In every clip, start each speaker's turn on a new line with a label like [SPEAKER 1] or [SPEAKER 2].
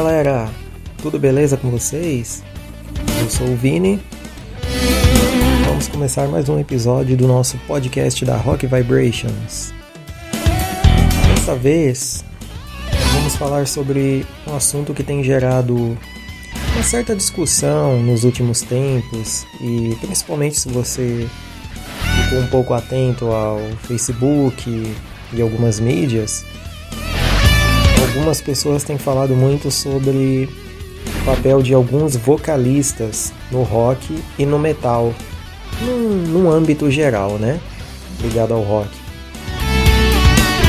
[SPEAKER 1] galera, tudo beleza com vocês? Eu sou o Vini. Vamos começar mais um episódio do nosso podcast da Rock Vibrations. Dessa vez, vamos falar sobre um assunto que tem gerado uma certa discussão nos últimos tempos e principalmente se você ficou um pouco atento ao Facebook e algumas mídias. Algumas pessoas têm falado muito sobre o papel de alguns vocalistas no rock e no metal, num âmbito geral, né? Ligado ao rock.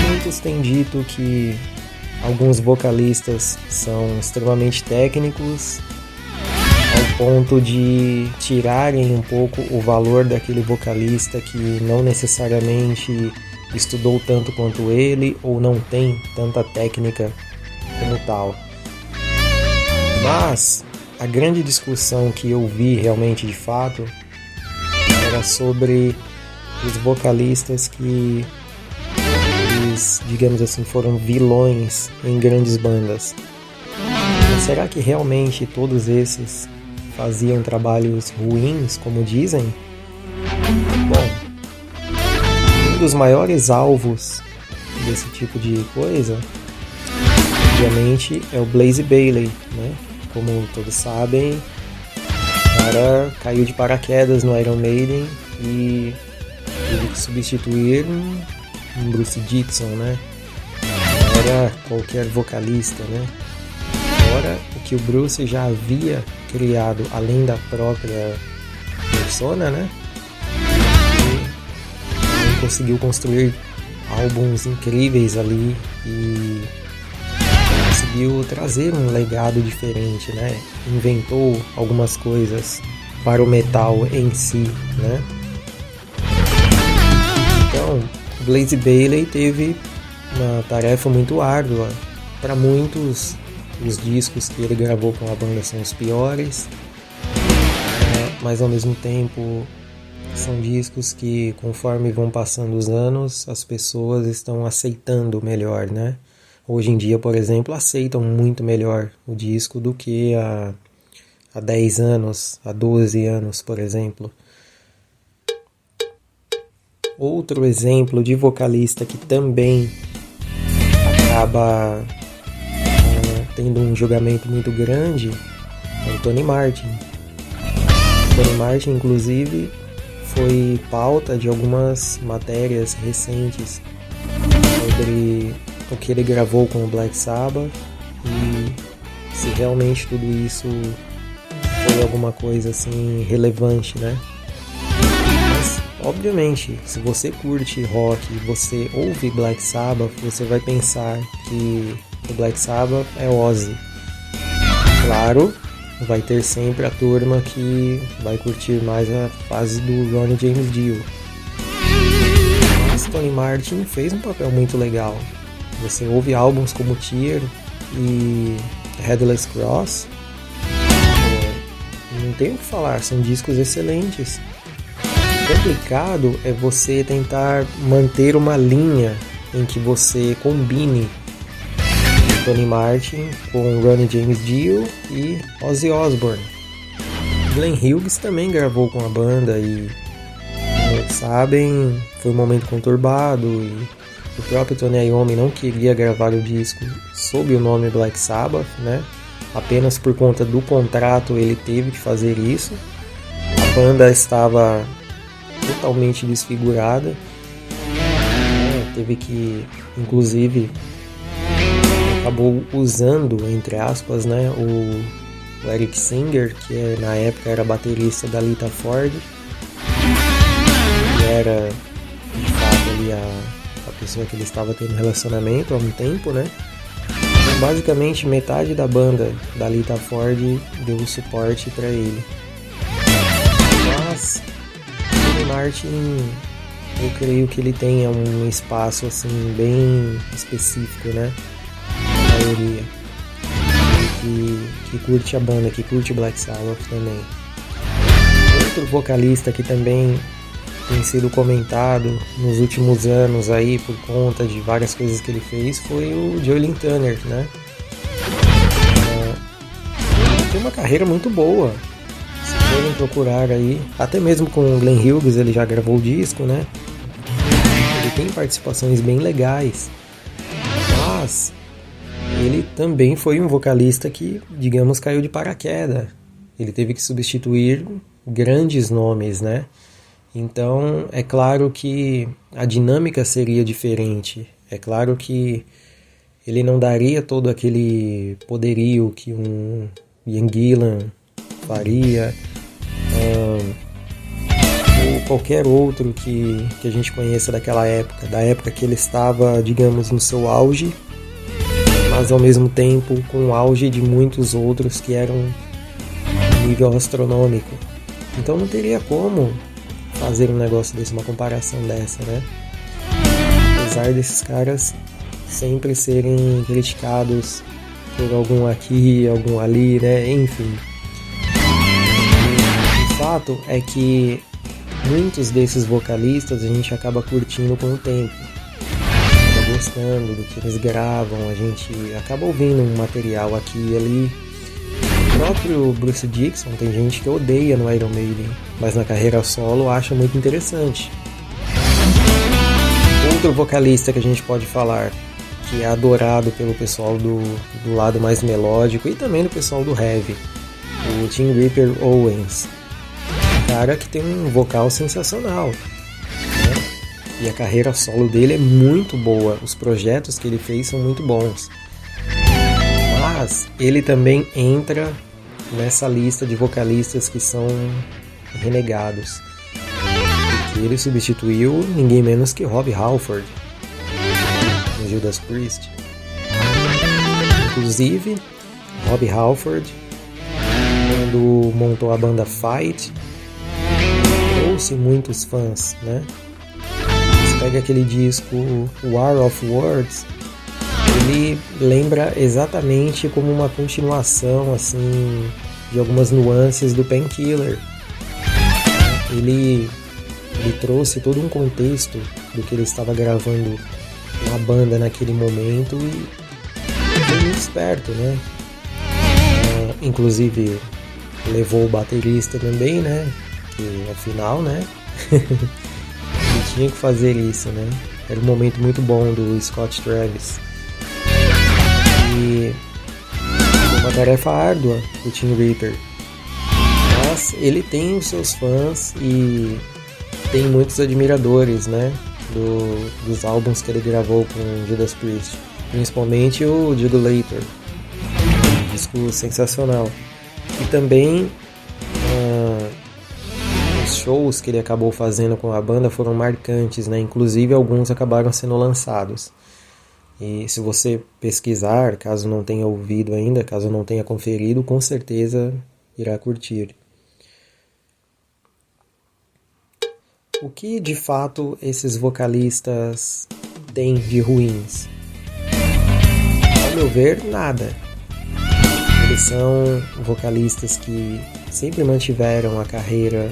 [SPEAKER 1] Muitos têm dito que alguns vocalistas são extremamente técnicos, ao ponto de tirarem um pouco o valor daquele vocalista que não necessariamente estudou tanto quanto ele ou não tem tanta técnica como tal. Mas a grande discussão que eu vi realmente de fato era sobre os vocalistas que eles, digamos assim, foram vilões em grandes bandas. Mas será que realmente todos esses faziam trabalhos ruins, como dizem? Bom, um dos maiores alvos desse tipo de coisa, obviamente, é o Blaze Bayley, né? Como todos sabem, o cara caiu de paraquedas no Iron Maiden e teve que substituir um Bruce Dickinson, né? Não era qualquer vocalista, né? Agora, o que o Bruce já havia criado, além da própria persona, né? Conseguiu construir álbuns incríveis ali e conseguiu trazer um legado diferente, né? Inventou algumas coisas para o metal em si, né? Então, Blaze Bayley teve uma tarefa muito árdua. Para muitos, os discos que ele gravou com a banda são os piores, mas ao mesmo tempo são discos que, conforme vão passando os anos, as pessoas estão aceitando melhor, né? Hoje em dia, por exemplo, aceitam muito melhor o disco do que há 10 anos, há 12 anos, por exemplo. Outro exemplo de vocalista que também acaba tendo um julgamento muito grande é o Tony Martin. O Tony Martin, inclusive, foi pauta de algumas matérias recentes sobre o que ele gravou com o Black Sabbath e se realmente tudo isso foi alguma coisa assim relevante, né? Mas, obviamente, se você curte rock e você ouve Black Sabbath, você vai pensar que o Black Sabbath é Ozzy. Claro, vai ter sempre a turma que vai curtir mais a fase do Ronnie James Dio. Mas Tony Martin fez um papel muito legal. Você ouve álbuns como Tear e Headless Cross, não tem o que falar, são discos excelentes. O complicado é você tentar manter uma linha em que você combine Tony Martin com Ronnie James Dio e Ozzy Osbourne. Glenn Hughes também gravou com a banda e, como sabem, foi um momento conturbado e o próprio Tony Iommi não queria gravar o disco sob o nome Black Sabbath, né? Apenas por conta do contrato ele teve que fazer isso. A banda estava totalmente desfigurada, teve que, inclusive, acabou usando, entre aspas, né, o Eric Singer, que na época era baterista da Lita Ford, e era de fato ali a pessoa que ele estava tendo relacionamento há um tempo, né? Então, basicamente metade da banda da Lita Ford deu suporte para ele. Mas o Martin, eu creio que ele tenha um espaço assim bem específico, né? Maioria que curte a banda, que curte Black Sabbath também. Outro vocalista que também tem sido comentado nos últimos anos aí por conta de várias coisas que ele fez foi o Joe Lynn Turner, né? tem uma carreira muito boa. Se forem procurar aí, até mesmo com o Glenn Hughes ele já gravou o disco, né? Ele tem participações bem legais, mas ele também foi um vocalista que, digamos, caiu de paraquedas. Ele teve que substituir grandes nomes, né? Então, é claro que a dinâmica seria diferente. É claro que ele não daria todo aquele poderio que um Ian Gillan faria, ou qualquer outro que a gente conheça daquela época, da época que ele estava, digamos, no seu auge, mas ao mesmo tempo com o auge de muitos outros que eram nível astronômico. Então não teria como fazer um negócio desse, uma comparação dessa, né? Apesar desses caras sempre serem criticados por algum aqui, algum ali, né? Enfim. O fato é que muitos desses vocalistas a gente acaba curtindo com o tempo. Acaba gostando do que eles gravam, a gente acaba ouvindo um material aqui e ali. O próprio Bruce Dickinson, tem gente que odeia no Iron Maiden, mas na carreira solo acha muito interessante. Outro vocalista que a gente pode falar, que é adorado pelo pessoal do lado mais melódico e também do pessoal do heavy, o Tim Ripper Owens. Cara que tem um vocal sensacional, né? E a carreira solo dele é muito boa, os projetos que ele fez são muito bons. Mas ele também entra nessa lista de vocalistas que são renegados. Porque ele substituiu ninguém menos que Rob Halford no Judas Priest. Inclusive, Rob Halford, quando montou a banda Fight, trouxe muitos fãs, né? Você pega aquele disco War of Words, ele lembra exatamente como uma continuação, assim, de algumas nuances do Painkiller. Ele trouxe todo um contexto do que ele estava gravando na banda naquele momento e foi muito esperto, né? Inclusive levou o baterista também, né? Que afinal, né? Ele tinha que fazer isso, né? Era um momento muito bom do Scott Travis. E uma tarefa árdua do Tim Ripper. Mas ele tem os seus fãs e tem muitos admiradores, né? Dos álbuns que ele gravou com Judas Priest. Principalmente o Jugulator. Um disco sensacional. E também os shows que ele acabou fazendo com a banda foram marcantes, né? Inclusive alguns acabaram sendo lançados. E se você pesquisar, caso não tenha ouvido ainda, caso não tenha conferido, com certeza irá curtir. O que de fato esses vocalistas têm de ruins? Ao meu ver, nada. Eles são vocalistas que sempre mantiveram a carreira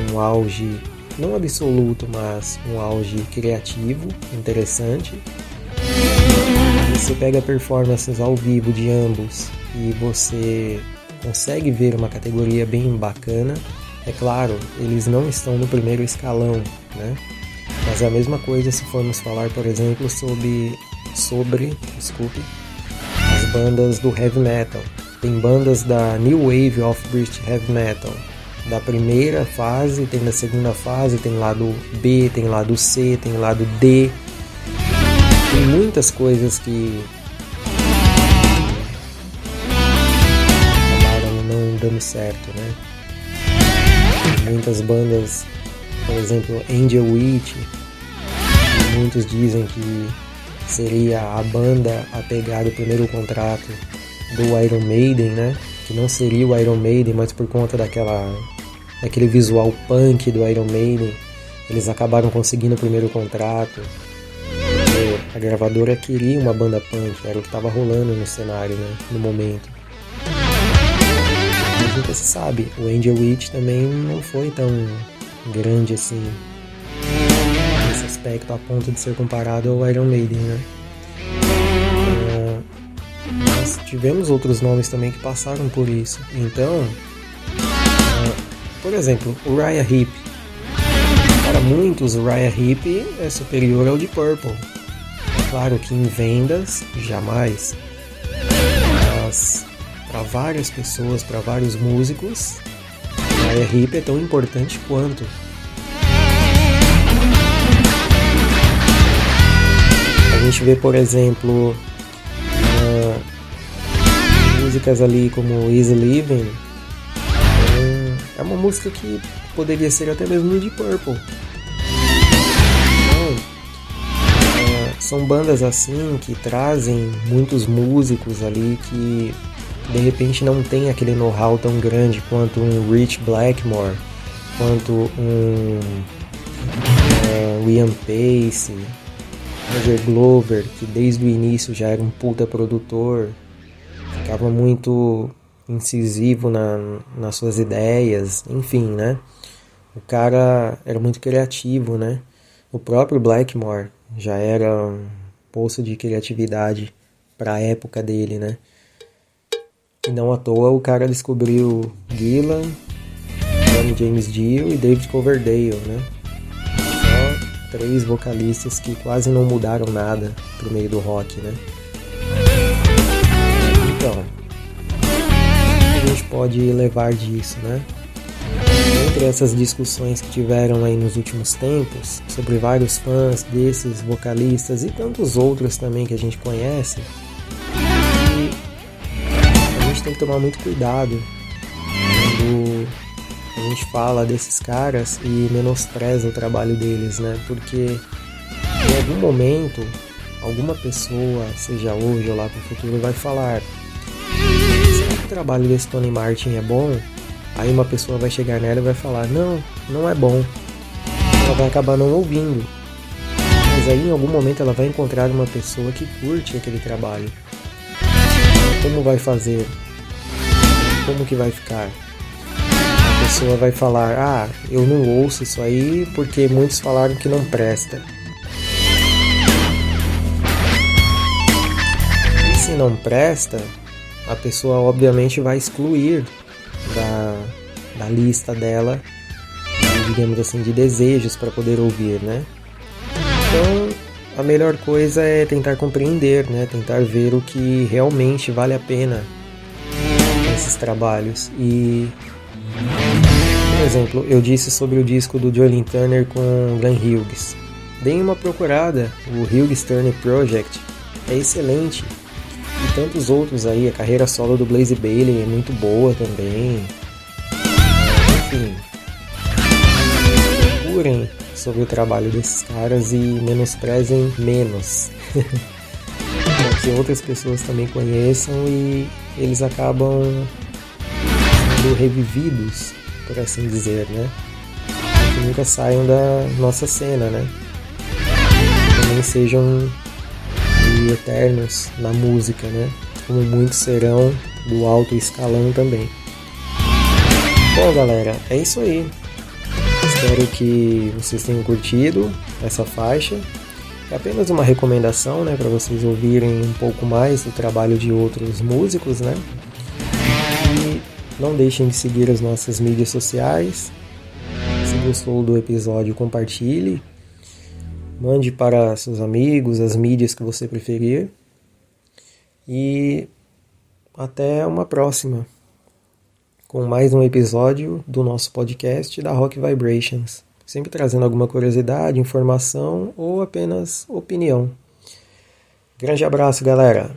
[SPEAKER 1] em um auge, não absoluto, mas um auge criativo, interessante. Você pega performances ao vivo de ambos e você consegue ver uma categoria bem bacana. É claro, eles não estão no primeiro escalão, né? Mas é a mesma coisa se formos falar, por exemplo, sobre as bandas do heavy metal. Tem bandas da New Wave of British Heavy Metal. Da primeira fase, tem da segunda fase, tem lado B, tem lado C, tem lado D. Tem muitas coisas que acabaram não dando certo, né? Tem muitas bandas, por exemplo, Angel Witch, que muitos dizem que seria a banda a pegar o primeiro contrato do Iron Maiden, né? Que não seria o Iron Maiden, mas por conta daquele visual punk do Iron Maiden, eles acabaram conseguindo o primeiro contrato. A gravadora queria uma banda punk, era o que estava rolando no cenário, né? No momento. Mas nunca se sabe, o Angel Witch também não foi tão grande assim nesse aspecto a ponto de ser comparado ao Iron Maiden, né? Mas tivemos outros nomes também que passaram por isso. Então, por exemplo, o Uriah Heep. Para muitos, o Uriah Heep é superior ao Deep Purple. É claro que em vendas, jamais. Mas para várias pessoas, para vários músicos, o Uriah Heep é tão importante quanto. A gente vê, por exemplo, músicas ali como Easy Living. É uma música que poderia ser até mesmo do Deep Purple. Então, são bandas assim que trazem muitos músicos ali que de repente não tem aquele know-how tão grande quanto um Rich Blackmore, quanto um Ian Pace, Roger Glover, que desde o início já era um puta produtor, ficava muito incisivo nas suas ideias, enfim, né? O cara era muito criativo, né? O próprio Blackmore já era um poço de criatividade para a época dele, né? E não à toa o cara descobriu Gillan, Ronnie James Dio e David Coverdale, né? Só 3 vocalistas que quase não mudaram nada pro meio do rock, né? Então, a gente pode levar disso, né? Entre essas discussões que tiveram aí nos últimos tempos sobre vários fãs desses vocalistas e tantos outros também que a gente conhece, a gente tem que tomar muito cuidado quando a gente fala desses caras e menospreza o trabalho deles, né? Porque em algum momento alguma pessoa, seja hoje ou lá para o futuro, vai falar: será que o trabalho desse Tony Martin é bom? Aí uma pessoa vai chegar nela e vai falar: não, não é bom. Ela vai acabar não ouvindo. Mas aí em algum momento ela vai encontrar uma pessoa que curte aquele trabalho. Como vai fazer? Como que vai ficar? A pessoa vai falar: ah, eu não ouço isso aí porque muitos falaram que não presta. E se não presta, a pessoa obviamente vai excluir da lista dela, digamos assim, de desejos para poder ouvir, né? Então, a melhor coisa é tentar compreender, né? Tentar ver o que realmente vale a pena nesses trabalhos. E, por exemplo, eu disse sobre o disco do Joe Lynn Turner com Glenn Hughes. Deem uma procurada, o Hughes Turner Project é excelente. E tantos outros aí, a carreira solo do Blaze Bayley é muito boa também. Enfim, procurem sobre o trabalho desses caras e menosprezem menos. Para que outras pessoas também conheçam e eles acabam sendo revividos, por assim dizer, né? Para que nunca saiam da nossa cena, né? Também sejam eternos na música, né? Como muitos serão do alto escalão também. Bom, galera, é isso aí. Espero que vocês tenham curtido essa faixa. É apenas uma recomendação, né, para vocês ouvirem um pouco mais do trabalho de outros músicos, né? E não deixem de seguir as nossas mídias sociais. Se gostou do episódio, compartilhe. Mande para seus amigos, as mídias que você preferir. E até uma próxima, com mais um episódio do nosso podcast da Rock Vibrations. Sempre trazendo alguma curiosidade, informação ou apenas opinião. Grande abraço, galera!